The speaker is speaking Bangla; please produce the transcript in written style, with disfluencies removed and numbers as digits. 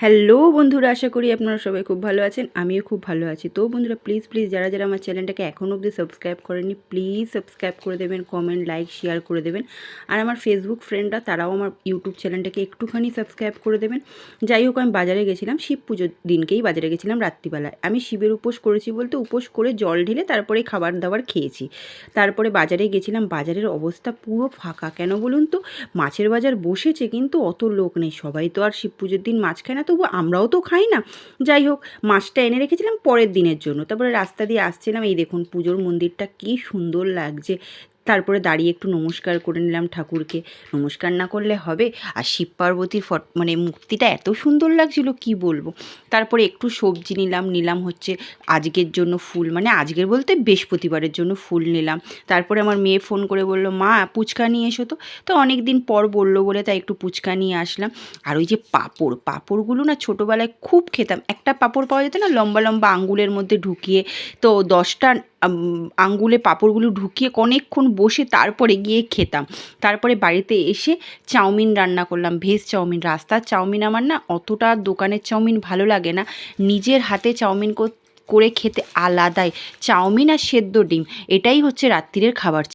হ্যালো বন্ধুরা, আশা করি আপনারা সবাই খুব ভালো আছেন। আমিও খুব ভালো আছি। তো বন্ধুরা, প্লিজ যারা আমার চ্যানেলটাকে এখনও অবধি সাবস্ক্রাইব করেননি, প্লিজ সাবস্ক্রাইব করে দেবেন, কমেন্ট, লাইক, শেয়ার করে দেবেন। আর আমার ফেসবুক ফ্রেন্ডরা তারাও আমার ইউটিউব চ্যানেলটাকে একটুখানি সাবস্ক্রাইব করে দেবেন। যাই হোক, আমি বাজারে গেছিলাম, শিব পুজোর দিনকেই বাজারে গেছিলাম রাত্রিবেলায়। আমি শিবের উপোস করেছি বলতে উপোস করে জল ঢেলে তারপরে খাবার দাবার খেয়েছি। তারপরে বাজারে গেছিলাম, বাজারের অবস্থা পুরো ফাঁকা। কেন বলুন তো? মাছের বাজার বসেছে কিন্তু অত লোক নেই। সবাই তো আর শিব পুজোর দিন মাছ খায় না, তবু আমরাও তো খাই না। যাই হোক, মাছটা এনে রেখেছিলাম পরের দিনের জন্য। তারপরে রাস্তা দিয়ে আসছিলাম, এই দেখুন পুজোর মন্দিরটা কি সুন্দর লাগছে। তারপরে দাঁড়িয়ে একটু নমস্কার করে নিলাম ঠাকুরকে। নমস্কার না করলে হবে? আর শিব পার্বতীর মানে মূর্তিটা এত সুন্দর লাগছিল কি বলবো। তারপরে একটু সবজি নিলাম হচ্ছে আজকের জন্য ফুল, মানে আজকের বলতে বৃহস্পতিবারের জন্য ফুল নিলাম। তারপরে আমার মেয়ে ফোন করে বলল, মা পুচকা নিয়ে এসো। তো অনেক দিন পর বললো বলে তাই একটু পুচকা নিয়ে আসলাম। আর ওই যে পাঁপড়গুলো না ছোটোবেলায় খুব খেতাম। একটা পাঁপড় পাওয়া যেত না লম্বা লম্বা আঙ্গুলের মধ্যে ঢুকিয়ে, তো 10টা আঙ্গুলে পাঁপড়গুলো ঢুকিয়ে অনেকক্ষণ বসে তারপরে গিয়ে খেতাম। তারপরে বাড়িতে এসে চাউমিন রান্না করলাম, ভেজ চাউমিন। রাস্তার চাউমিন আমার না অতটা দোকানের চাউমিন ভালো লাগে না, নিজের হাতে চাউমিন করে খেতে আলাদাই। চাউমিন আর সেদ্ধ ডিম, এটাই হচ্ছে রাত্রিরের খাবার।